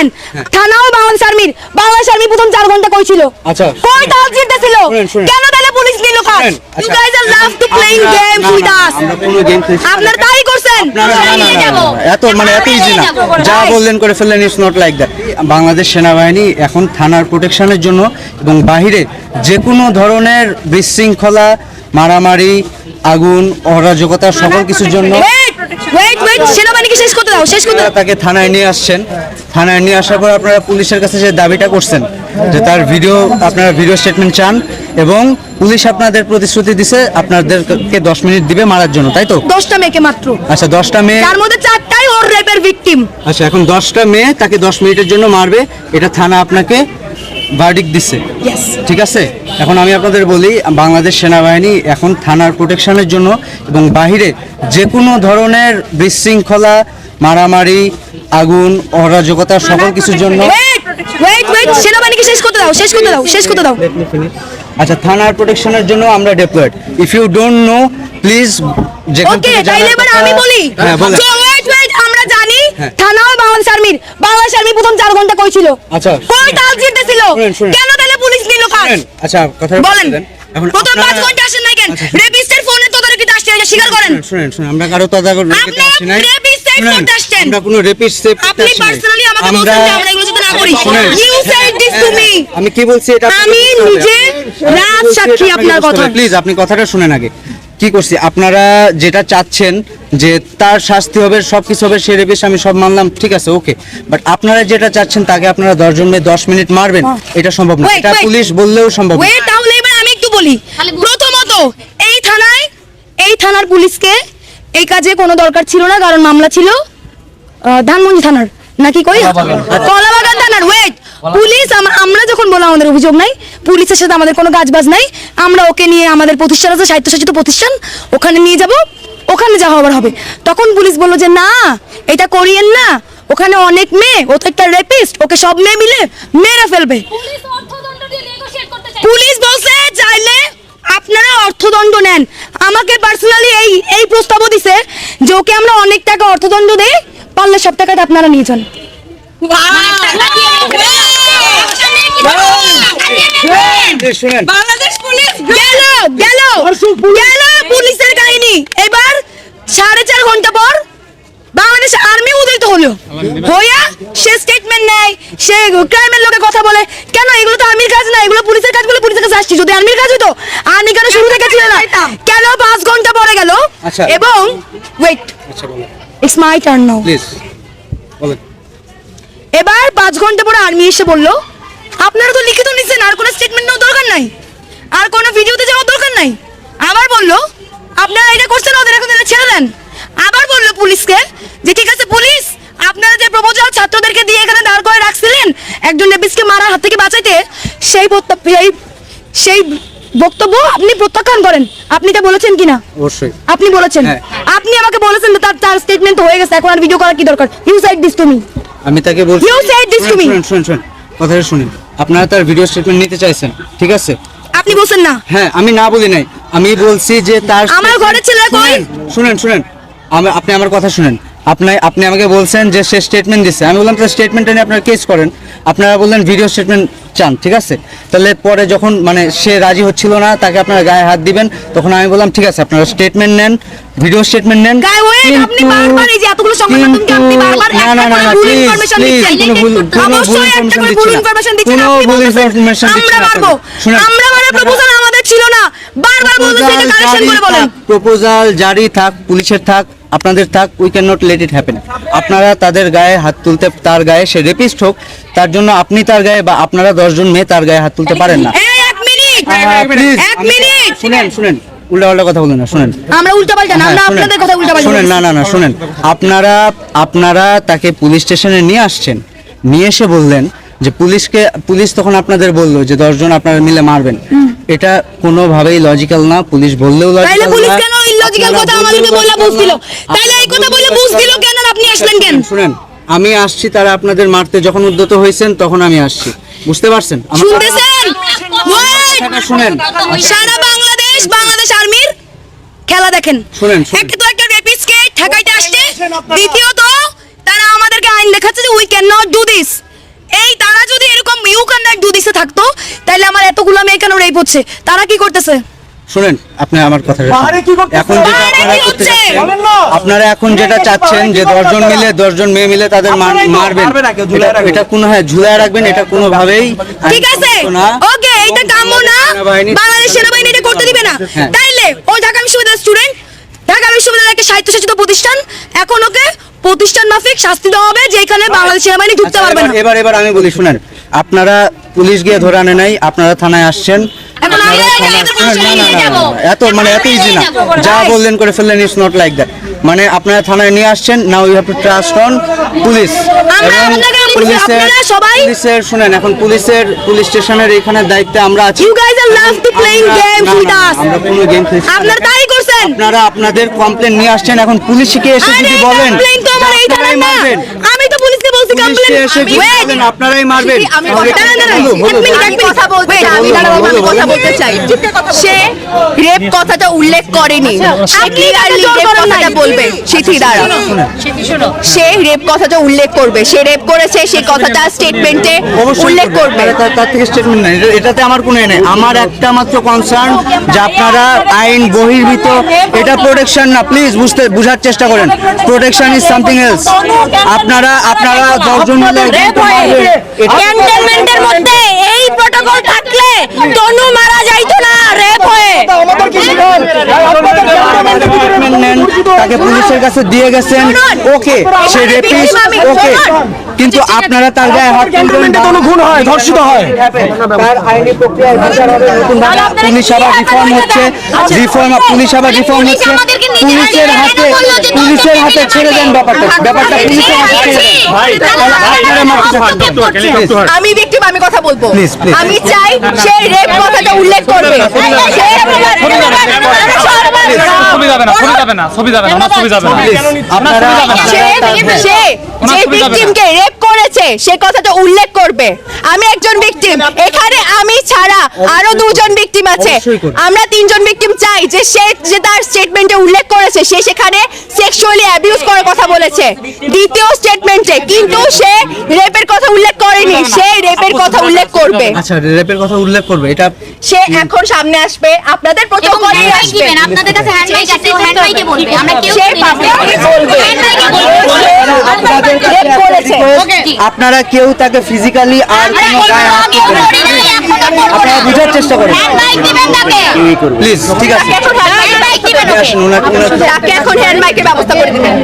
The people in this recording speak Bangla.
নেন। থানাও বাংলাদেশ আর্মি প্রথম 4 ঘন্টা কই ছিল? আচ্ছা কই তাল জিততেছিল? কেন তাহলে পুলিশ নিল কাজ? You guys are love to playing games with us. আমরা কোনো গেম আপনারা তাই করছেন। এত ইজি না, যা বললেন করে ফেললেন, it's not like that. Bangladesh সেনাবাহিনী এখন থানার প্রোটেকশনের জন্য এবং বাহিরে যে কোনো ধরনের বিশৃঙ্খলা, মারামারি, আগুন, অরাজকতা সকল কিছুর জন্য ওয়েট সেনাবাহিনীকে শেষ করতে দাও, শেষ করতে দাও। তাকে থানায় নিয়ে আসছেন। থানায় নিয়ে আসার পর আপনারা পুলিশের কাছে যে দাবিটা করছেন যে তার আপনারা ভিডিও স্টেটমেন্ট চান এবং পুলিশ আপনাদের প্রতিশ্রুতি দিছে আপনাদেরকে 10 মিনিট দিবে মারার জন্য, তাই তো? 10টা মেয়েকে মাত্র। আচ্ছা 10টা মেয়ে, তার মধ্যে 4টাই ওর রেপের ভিকটিম। আচ্ছা এখন 10টা মেয়ে তাকে 10 মিনিটের জন্য মারবে, এটা থানা আপনাকে ভার্ডিক্ট দিচ্ছে, ঠিক আছে? এখন আমি আপনাদের বলি, বাংলাদেশ সেনাবাহিনী এখন থানার প্রোটেকশনের জন্য এবং বাহিরে যে কোনো ধরনের বিশৃঙ্খলা, মারামারি, আগুন, অরাজকতা সকল কিছুর জন্য ওয়েট সেনাবাহিনীকে শেষ করতে দাও, শেষ করতে দাও, শেষ করতে দাও। আচ্ছা থানার প্রোটেকশনের জন্য আমরা deployed. If you don't know please যেখান ওকে থেকে তাইলে এবার আমি বলি। হ্যাঁ বলেন। সো ওয়েট আমরা জানি থানাও বাংলাদেশ আর্মি প্রথম 4 ঘন্টা কই ছিল? আচ্ছা কই তাল জিততেছিল? শুনেন। কেন তাহলে পুলিশ নিল কাজ? আচ্ছা কথা বলেন। এখন প্রথম 5 ঘন্টা আসেন নাই কেন? রেপিস্টের ফোনে তদারকিতে আসছে, এটা স্বীকার করেন। শুনেন আমরা কারো তদারকিতে আসি নাই। আমরা কোনো রেপিস্ট সেফ আপনি পার্সোনালি আমাকে বলছেন যে আমরা এগুলো যদি না করি। You said this to me. আমি কি বলছি এটা আমি নিজে রাত সাক্ষী আপনার কথা। প্লিজ আপনি কথাটা শুনেন আগে। কি করছি, আপনারা যেটা চাচ্ছেন যে তার শাস্তি হবে, সবকিছু হবে, সে রেপিস্ট, আমি সব মানলাম, ঠিক আছে ওকে, বাট আপনারা যেটা চাচ্ছেন তাকে আপনারা 10 জন মেয়ে 10 মিনিট মারবেন, এটা সম্ভব না। এটা পুলিশ বললেও সম্ভব না। ওয়েট তাহলে এবার আমি একটু বলি। প্রথমত এই থানার পুলিশকে এই কাজে কোনো দরকার ছিল না, কারণ মামলা ছিল ধানমন্ডি থানার নাকি কলাবাগান থানার। ওয়েট পুলিশ আমরা যখন বললাম আমাদের অভিযোগ নাই, পুলিশের সাথে আমাদের কোনো কাজবাজ নাই, আমরা ওকে নিয়ে আমাদের প্রতিষ্ঠান আছে স্বায়ত্তশাসিত প্রতিষ্ঠান, ওখানে নিয়ে যাব, ওখানে যা হবার হবে। তখন পুলিশ বলল যে না এটা করিয়েন না, ওখানে অনেক মেয়ে, ও তো একটা রেপিস্ট, ওকে সব মেয়ে মিলে মেরে ফেলবে। পুলিশ বলছে চাইলে আপনারা অর্থদণ্ড নেন। আমাকে পার্সোনালি এই প্রস্তাবও দিছে যে ওকে আমরা অনেক টাকা অর্থদণ্ড দেই, পারলে সব টাকাটা আপনারা নিয়ে যান। বাংলাদেশ পুলিশ গেল পুলিশের কাহিনী। এবার 4.5 ঘন্টা পর বাংলাদেশ আর্মি উদয়িত হলো, হইয়া সে স্টেটমেন্ট নেয়, সে ক্রাইমের লোকে কথা বলে। কেন? এগুলো তো আর্মির কাজ না, এগুলো পুলিশের কাজ, বলে পুলিশের কাছে আসছি। যদি আর্মির কাজ হতো আর্মি কেন শুরু থেকে ছিল না? কেন 5 ঘন্টা পরে গেল? এবং wait it's my turn now please বলেন। এবার 5 ঘন্টা পরে আর্মি এসে বলল আপনারা তো লিখিত নিছেন, আর কোনো স্টেটমেন্ট নেওয়ার দরকার নাই, আর কোনো ভিডিওতে যাওয়ার দরকার নাই। আবার বলল আপনারা এটা করছেন, ওদের এখন ছেড়ে দেন। আবার বলল পুলিশকে যে ঠিক আছে পুলিশ, আপনারা যে প্রপোজাল ছাত্রদেরকে দিয়ে এখানে দাঁড় করে রাখছিলেন একজন রেপিস্টকে মারার হাত থেকে বাঁচাইতে, সেই বক্তব্য আপনি প্রত্যাখ্যান করেন। আপনি এটা বলেছেন কিনা? অবশ্যই আপনি বলেছেন। আপনি আমাকে বলেছেন তার স্টেটমেন্ট হয়ে গেছে, এখন আর ভিডিও করার কি দরকার? You said this to me. আমি তাকে বলছি, you said this to me. শুনুন কথাটা শুনুন। আপনারা তার ভিডিও স্টেটমেন্ট নিতে চাইছেন, ঠিক আছে? আপনি বলছেন না। হ্যাঁ আমি না বলি নাই, আমি বলছি যে তার আমার ঘরের ছেলে কই? শুনেন আপনি আমার কথা শুনেন। আপনি আমাকে বলছেন যে সে স্টেটমেন্ট দিচ্ছে, আমি বললাম তার স্টেটমেন্টটা নিয়ে আপনারা কেস করেন। আপনারা বললেন ভিডিও স্টেটমেন্ট চান, ঠিক আছে? তাহলে পরে যখন মানে সে রাজি হচ্ছিল না, তাকে আপনারা গায়ে হাত দিবেন, তখন আমি বললাম ঠিক আছে আপনারা স্টেটমেন্ট নেন, ভিডিও স্টেটমেন্ট নেন। আপনি বারবার এই যে এতগুলো সংবাদ মাধ্যমকে আপনি বারবার না ভুল ইনফরমেশন দিচ্ছেন। অবশ্যই একটা করে ভুল ইনফরমেশন দিচ্ছেন। আমরা মানে প্রপোজাল আমাদের ছিল না, বারবার বলছেন এটা কারেকশন করে বলেন। প্রপোজাল জারি থাক, পুলিশের থাক, আপনাদের থাক, we can not let it happen. আপনারা তাদের গায়ে হাত তুলতে, তার গায়ে সে রেপিস্ট হোক, তার জন্য আপনি তার গায়ে বা আপনারা 10 জন মেয়ে তার গায়ে হাত তুলতে পারেন না। এক মিনিট শুনেন উল্টাপাল্টা কথা বলেন না, শুনেন। আমরা উল্টাপাল্টা না, আমরা আপনাদের কথা উল্টাপাল্টা শুনেন। না শুনেন, আপনারা তাকে পুলিশ স্টেশনে নিয়ে আসছেন, নিয়ে এসে বললেন যে পুলিশ তখন আপনাদের বললো যে 10 জন আপনারা মিলে মারবেন। এটা কোনোভাবেই লজিক্যাল না। পুলিশ বললেও তাইলে পুলিশ কেন ইলজিক্যাল কথা আমাদেরকে বলা বুঝছিল? তাইলে এই কথা বলে বুঝছিল কেন? আপনি আসলেন কেন? শুনেন আমি আসছি, তারা আপনাদের মারতে যখন উদ্যত হয়েছেন তখন আমি আসছি, বুঝতে পারছেন? শুনতেছেন? শুনেন, সারা বাংলাদেশ আর্মির খেলা দেখেন। শুনেন একটা রেপিস্টকে ঠেকাইতে আসছে, দ্বিতীয়ত তারা আমাদেরকে আইন দেখাচ্ছে যে we can not do this. এই তারা যদি এরকম ইউ ক্যান নট ডু দিসে থাকতো তাহলে আমার এতগুলো মেয়ে কেন রেপ হচ্ছে? তারা কি করতেছে? শুনেন, আপনি আমার কথা এখন যেটা বাহারে কি হচ্ছে? আপনারা এখন যেটা চাচ্ছেন যে 10 জন মিলে 10 জন মেয়ে মিলে তাদের মারবেন, এটা কোনো ঝুলায় রাখবেন, এটা কোনোভাবেই ঠিক আছে, না। ওকে, এটা কাম্য না, বাংলাদেশ সেনাবাহিনী এটা করতে দিবে না। হ্যাঁ। তাইলে ও ঢাকা বিশ্ববিদ্যালয়ের স্টুডেন্ট, ঢাকা বিশ্ববিদ্যালয়ের একটা স্বায়ত্তশাসিত প্রতিষ্ঠান, এখন ওকে প্রতিষ্ঠান মাফিক শাস্তি দেওয়া হবে যেখানে বাংলাদেশ সেনাবাহিনী ঢুকতে আচ্ছা, পারবে না। এবার আমি বলি, শুনেন, আপনারা পুলিশ গিয়ে ধরে আনে নাই, আপনারা থানায় আসছেন। এখন আপনারা আমরা থানায়- এত পুলিশ না, না, নিয়ে না, যাবো। না, এত ইজি না, যা বললেন করে ফেললেন, ইটস নট লাইক দ্যাট। মানে আপনারা থানায় নিয়ে আসছেন, now you have to trust on police. আমরা এবং আপনাকে বলছি, পুলিশের আপনারা সবাই- শুনেন, এখন পুলিশ স্টেশনের এখানে দায়িত্বে আমরা আছি। You guys are love to playing games না, with না, us. আমরা কোনো গেম খেলছি না। আপনারা তাই করছেন। আপনারা আপনাদের কমপ্লেন নিয়ে আসছেন, এখন পুলিশকে এসে আরে যদি বলেন complain তো আমার এই থানার না। মারবেন, আমি তো পুলিশকে বলছি পুলিশকে কমপ্লেন। এসে যদি বলেন আপনারাই মারবেন, আমি তাহলে কথা- বলো, বলো, আমি কথা বলতে চাই, আমি দাঁড়াও, আমি কথা বলতে চাই। সে রেপ কথাটা উল্লেখ করেনি, সে আপনি ক্লিয়ারলি তাকে জোর রেপ করেন কথাটা নাই। বলবে। সিথি দাঁড়া, সে রেপ কথাটা উল্লেখ করবে, সে রেপ করেছে সেই কথাটা স্টেটমেন্টে অবশ্যই উল্লেখ করবে। তার থেকে স্টেটমেন্ট নাই, এটাতে আমার কোনো নেই। আমার একটা মাত্র কনসার্ন যে আপনারা আইন বহির্ভূত, এটা প্রোটেকশন না, প্লিজ বুঝার চেষ্টা করেন। Protection is something else. আপনারা 10 জন মিলে একজনকে মারবেন, এটা ক্যান্টনমেন্টের মধ্যে এই প্রটোকল থাকলে তনু মারা যাইতো না রেপ হয়ে। ট্রিটমেন্ট নেন, তাকে পুলিশের কাছে দিয়ে গেছেন, ওকে, সে রেপিস্ট, ওকে, কিন্তু আপনারা তার গায়ে হাত তুলবেন, কোনো খুন হয়, ধর্ষিত হয়। তার আইনি প্রক্রিয়ায় বিচার হবে, নতুন ভাবে পুলিশ আবার রিফর্ম হচ্ছে, পুলিশ আবার রিফর্ম হচ্ছে, পুলিশের হাতে ছেড়ে দেন ব্যাপারটা পুলিশের হাতে ছেড়ে দেন। তাহলে আপনারা মারতে থাকবেন। আমি ভিকটিম, আমি কথা বলবো। Please, please. আমি চাই সে রেপ কথাটা উল্লেখ করবে। সে- ছবি যাবে না, ছবি যাবে না, ছবি যাবে না, ওনার ছবি যাবে না। আপনারা সে যে ভিকটিমকে রেপ করেছে সে কথাটা উল্লেখ করবে। আমি একজন ভিকটিম, এখানে আমি ছাড়া আরো 2 জন ভিকটিম আছে। অবশ্যই করবে। আমরা 3 জন ভিকটিম চাই যে সে যে তার স্টেটমেন্টে উল্লেখ করেছে সে সেখানে সেক্সুয়ালি অ্যাবিউজ করার কথা বলেছে দ্বিতীয় স্টেটমেন্টে, কিন্তু সে রেপের কথা উল্লেখ করেনি। সে রেপের কথা উল্লেখ করবে। আচ্ছা, রেপের কথা উল্লেখ করবে, এটা সে এখন সামনে আসবে, আপনাদের প্রটোকলে আসবে। আপনাদের কাছে হ্যান্ড মাইক আছে, হ্যান্ড মাইকে বলবে। আমরা কেউ সে পাবলিকলি বলবে রেপ করেছে। আপনারা কেউ তাকে ফিজিক্যালি আর কোনো গায়ে হাত তুলবেন না। আপনারা বুঝার চেষ্টা করেন, হ্যান্ড মাইক দিবেন তাকে। প্লিজ। ঠিক আছে, তাকে এখন হ্যান্ড মাইক দিবেন। আসুন, ওনাকে তাকে এখন হ্যান্ড মাইকের ব্যবস্থা করে দিবেন।